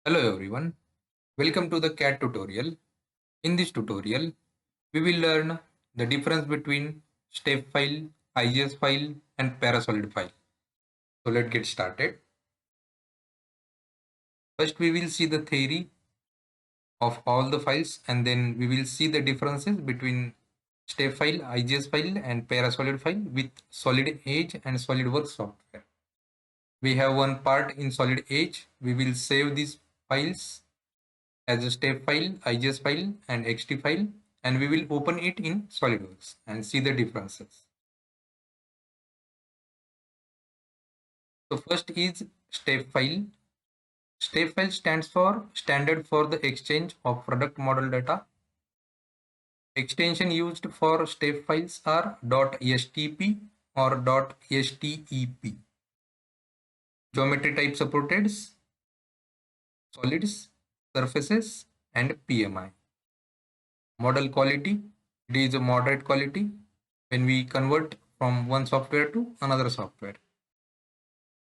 Hello everyone, welcome to the CAD tutorial. In this tutorial, we will learn the difference between step file, IGS file and Parasolid file. So let's get started. First we will see the theory of all the files and then we will see the differences between step file, IGS file and Parasolid file with Solid Edge and SolidWorks software. We have one part in Solid Edge. We will save these files as a step file, IGS file and XT file, and we will open it in SolidWorks and see the differences. So first is step file. Step file stands for standard for the exchange of product model data. Extension used for step files are .stp or .step. Geometry type supported, solids, surfaces and PMI. Model quality, it is a moderate quality when we convert from one software to another software.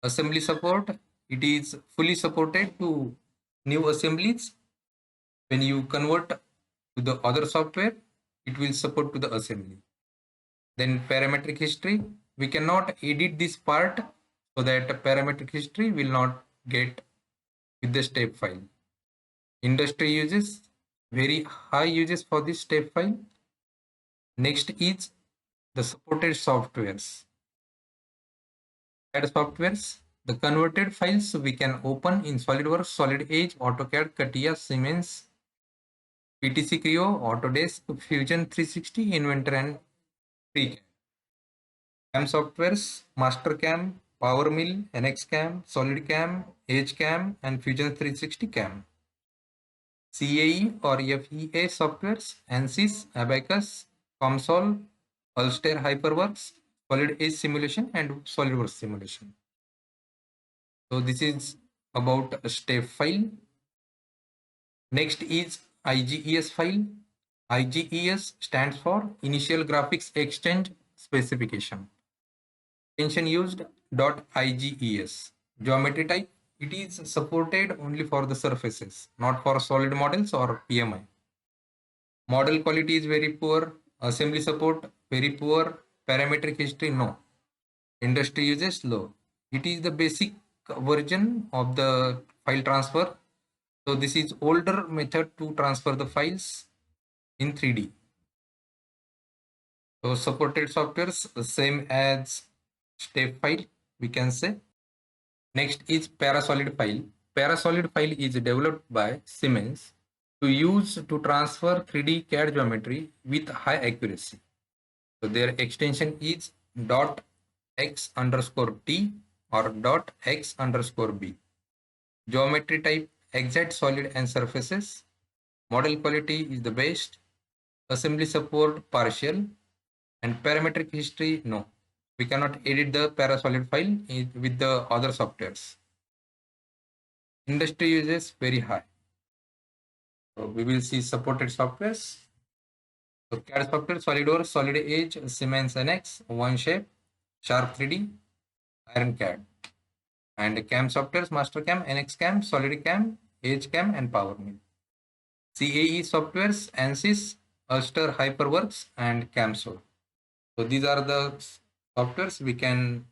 Assembly support, it is fully supported to new assemblies. When you convert to the other software, it will support to the assembly. Then parametric history, we cannot edit this part so that parametric history will not get with the step file. Industry uses, very high uses for this step file. Next is the supported softwares. CAD softwares, the converted files we can open in SolidWorks, Solid Edge, AutoCAD, CATIA, Siemens, PTC Creo, Autodesk, Fusion 360, Inventor and FreeCAD. CAM softwares, MasterCam, PowerMill, NXCAM, SolidCam, EdgeCam and Fusion 360 CAM. CAE or FEA softwares, ANSYS, Abacus, COMSOL, Ulster HyperWorks, Solid Edge simulation and SolidWorks simulation. So this is about a step file. Next is IGES file. IGES stands for Initial Graphics Exchange Specification. Extension used .IGES. Geometry type, it is supported only for the surfaces, not for solid models or PMI. Model quality is very poor. Assembly support very poor. Parametric history no. Industry uses low. It is the basic version of the file transfer. So this is older method to transfer the files in 3D. So supported softwares same as step file we can say. Next is Parasolid file. Parasolid file is developed by Siemens to use to transfer 3D CAD geometry with high accuracy. So their extension is .x_t or .x_b. Geometry type exact, solid and surfaces. Model quality is the best. Assembly support partial and parametric history no. We cannot edit the Parasolid file with the other softwares. Industry uses very high. So we will see supported softwares. So CAD software, SolidWorks, Solid Edge, Siemens NX, OneShape, Sharp 3D, Iron CAD. And CAM softwares, MasterCam, NXCam, SolidCam, EdgeCam, and PowerMill. CAE softwares, ANSYS, Ulster HyperWorks, and CAMSol. So these are the softwares we can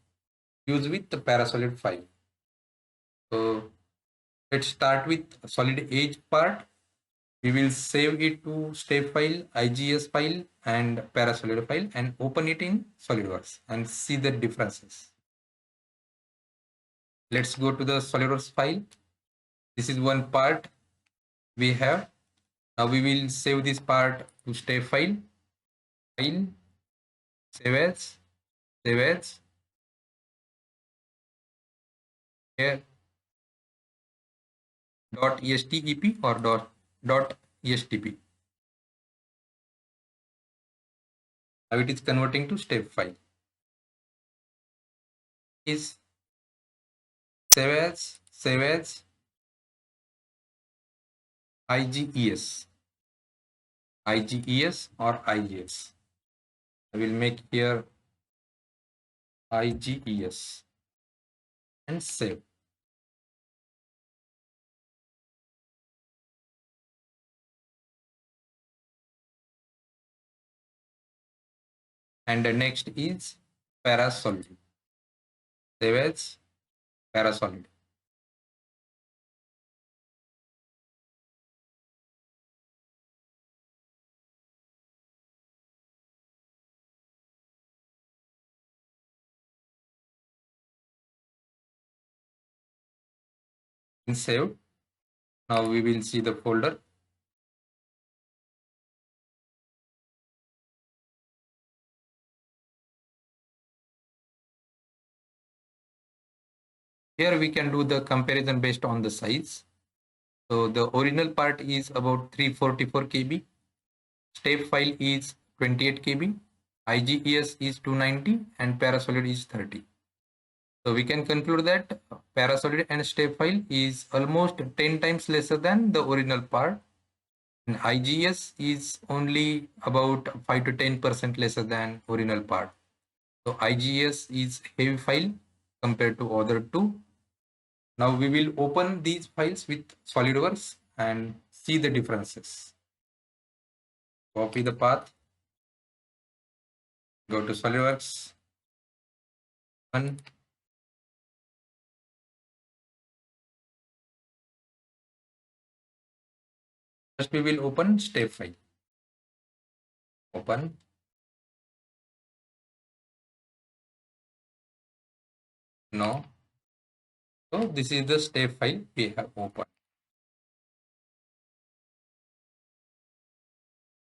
use with the Parasolid file. So let's start with Solid Edge part. We will save it to step file, IGS file, and Parasolid file and open it in SolidWorks and see the differences. Let's go to the SolidWorks file. This is one part we have. Now we will save this part to step file, save as, here .step or .estp. Now it is converting to step file. Is save as IGES or IGS. I will make here IGES and save. And the next is Parasolid. Save as Parasolid. And saved. Now we will see the folder. Here we can do the comparison based on the size. So the original part is about 344 KB. Step file is 28 KB. IGES is 290 and Parasolid is 30. So we can conclude that Parasolid and step file is almost 10 times lesser than the original part. And IGS is only about 5 to 10% lesser than original part. So IGS is heavy file compared to other two. Now we will open these files with SolidWorks and see the differences. Copy the path, go to SolidWorks, open, first we will open step file, open, no, so this is the step file we have opened.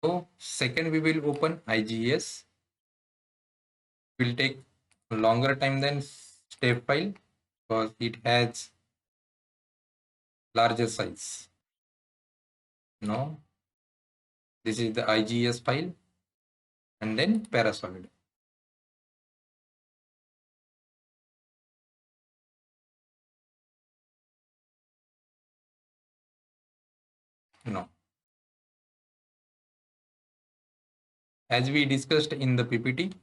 So second we will open IGS, will take longer time than step file because it has larger size. No, this is the IGS file and then Parasolid. No. As we discussed in the PPT,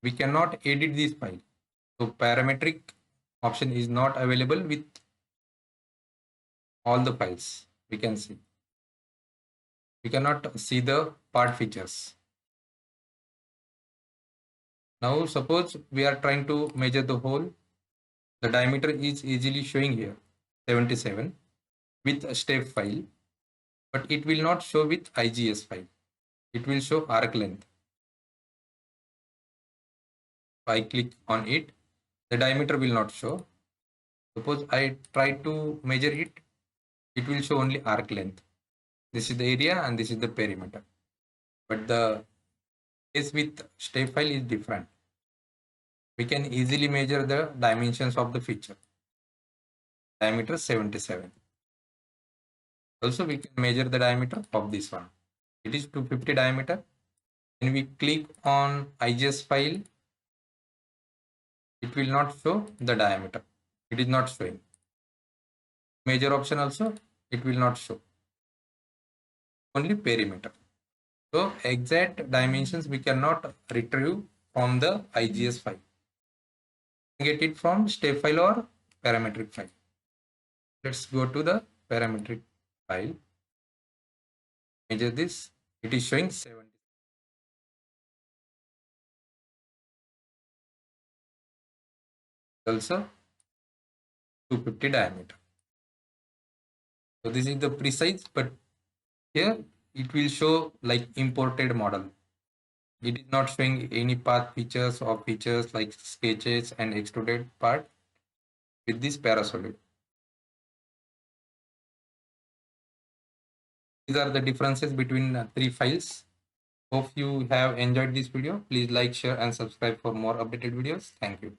we cannot edit this file. So parametric option is not available with all the files. We can see. We cannot see the part features. Now suppose we are trying to measure the hole. The diameter is easily showing here 77 with a step file, but it will not show with IGS file. It will show arc length. If I click on it, the diameter will not show. Suppose I try to measure it, it will show only arc length. This is the area and this is the perimeter. But the case with step file is different. We can easily measure the dimensions of the feature. Diameter 77. Also, we can measure the diameter of this one. It is 250 diameter. When we click on IGS file, it will not show the diameter. It is not showing. Measure option also, it will not show. Only perimeter. So exact dimensions we cannot retrieve from the IGS file. Get it from step file or parametric file. Let's go to the parametric file. Measure this. It is showing 70. Also 250 diameter. So this is the precise, but here it will show like imported model. It is not showing any path features or features like sketches and extruded part with this Parasolid. These are the differences between three files. Hope you have enjoyed this video. Please like, share and subscribe for more updated videos. Thank you.